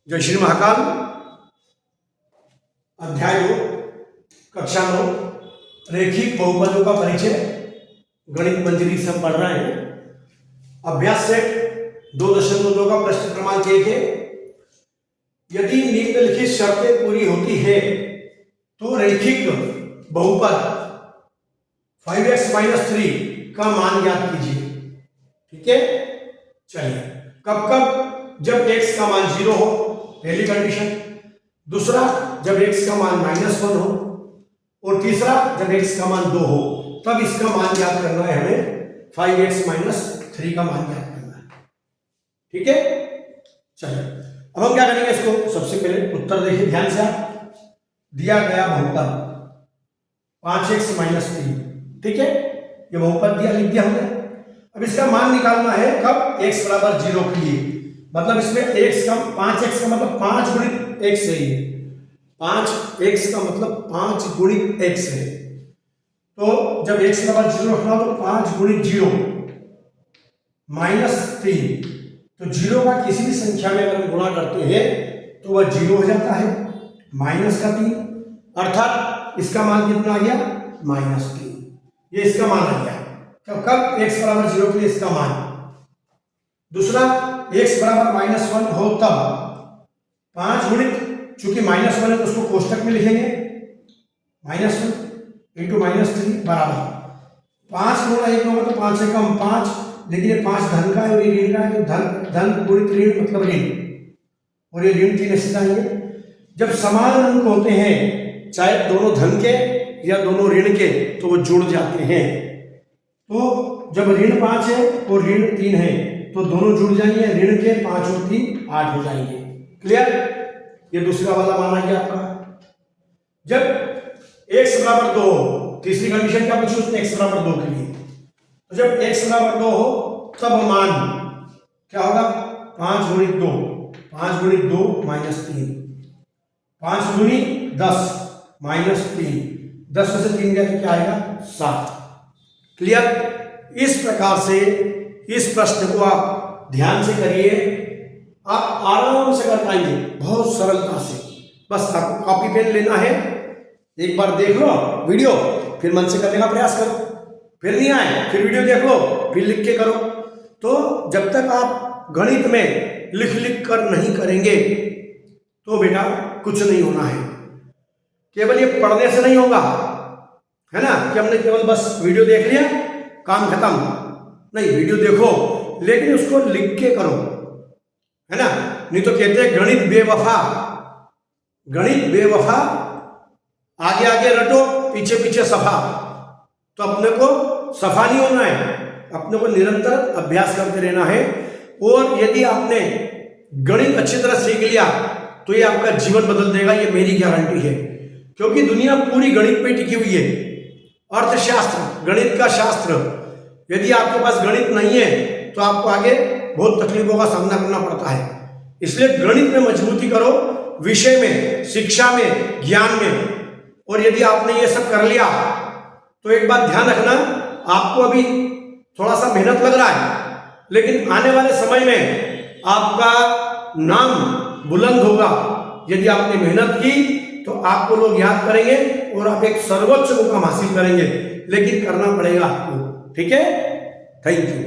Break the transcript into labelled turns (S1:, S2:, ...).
S1: जय श्री महाकाल। अध्याय 2 कक्षा 9 रेखिक बहुपदों का परिचय गणित मंजरी से हम पढ़ रहे हैं। अभ्यास सेट 2.2 का प्रश्न क्रमांक 1 है। यदि निम्नलिखित शर्तें पूरी होती है तो रेखिक बहुपद 5x-3 का मान ज्ञात कीजिए। ठीक है, चलिए। कब कब? जब x का मान 0 हो, पहली कंडीशन। दूसरा, जब x का मान -1 हो, और तीसरा, जब x का मान 2 हो, तब इसका मान ज्ञात करना है हमें। 5x-3 का मान ज्ञात करना है। ठीक है, चलिए। अब हम क्या करेंगे इसको? सबसे पहले उत्तर देखिए ध्यान से। आप दिया गया बहुपद 5x-3, ठीक है, ये बहुपद दिया, लिख दिया हमने। अब इसका मान निकालना है कब? x बराबर 0 के लिए। मतलब इसमें x का 5x का मतलब 5 गुणित x है। ये 5x का मतलब 5 गुणित x है। तो जब x बराबर 0 रखना हो तो 5 गुणित 0 -3। तो 0 का किसी भी संख्या में अगर हम गुणा करते हैं तो वह 0 हो जाता है, -3। अर्थात इसका मान कितना आ गया? -3। ये इसका मान आ गया। कब? x बराबर 0 के लिए इसका मान। दूसरा, x बराबर -1 हो तब 5 गुणित, चूंकि -1 है तो उसको कोष्टक में लिखेंगे। -1 इंटू -3 बराबर 5 गुणा 1 होगा तो 5 से कम 5, लेकिन ये 5 धन का है और ये ऋण का है, तो धन गुणित ऋण मतलब ऋण, और ये ऋण 3 ऐसे जाएंगे। जब समान अंक होते हैं, चाहे दोनों धन के या दोनों ऋण के, तो वो जुड़ जाते हैं। तो जब ऋण 5 है और ऋण 3 है तो दोनों जुड़ जाएंगे, ऋण के 5 और 3 8 हो जाएंगे। क्लियर? ये दूसरा वाला मान आ गया आपका। जब x बराबर 2, तीसरी कंडीशन क्या पूछी उसने? x बराबर 2 के लिए। तो जब x बराबर 2 हो तब मान क्या होगा? 5 गुणित 2, 5 गुणित 2 -3, 5 गुनी 10 -3, 10 में से 3 गया तो क्या आएगा? 7। क्लियर? इस प्रकार से इस प्रश्न को आप ध्यान से करिए, आप आराम से कर पाएंगे, बहुत सरलता से। बस आपको कॉपी पेन लेना है, एक बार देख लो वीडियो, फिर मन से करने का प्रयास करो। फिर नहीं आए फिर वीडियो देख लो, फिर लिख के करो। तो जब तक आप गणित में लिख लिख कर नहीं करेंगे तो बेटा कुछ नहीं होना है। केवल ये पढ़ने से नहीं होगा, है ना, कि हमने केवल बस वीडियो देख लिया काम खत्म। नहीं, वीडियो देखो लेकिन उसको लिख के करो, है ना। नहीं तो कहते हैं गणित बेवफा, गणित बेवफा, आगे आगे रटो पीछे पीछे सफा। तो अपने को सफा नहीं होना है, अपने को निरंतर अभ्यास करते रहना है। और यदि आपने गणित अच्छी तरह सीख लिया तो ये आपका जीवन बदल देगा, ये मेरी गारंटी है। क्योंकि दुनिया पूरी गणित पे टिकी हुई है। अर्थशास्त्र, गणित का शास्त्र। यदि आपके पास गणित नहीं है तो आपको आगे बहुत तकलीफों का सामना करना पड़ता है। इसलिए गणित में मजबूती करो, विषय में, शिक्षा में, ज्ञान में। और यदि आपने ये सब कर लिया तो एक बात ध्यान रखना, आपको अभी थोड़ा सा मेहनत लग रहा है, लेकिन आने वाले समय में आपका नाम बुलंद होगा। यदि आपने मेहनत की तो आपको लोग याद करेंगे और आप एक सर्वोच्च मुकाम हासिल करेंगे, लेकिन करना पड़ेगा आपको। ठीक है, थैंक यू।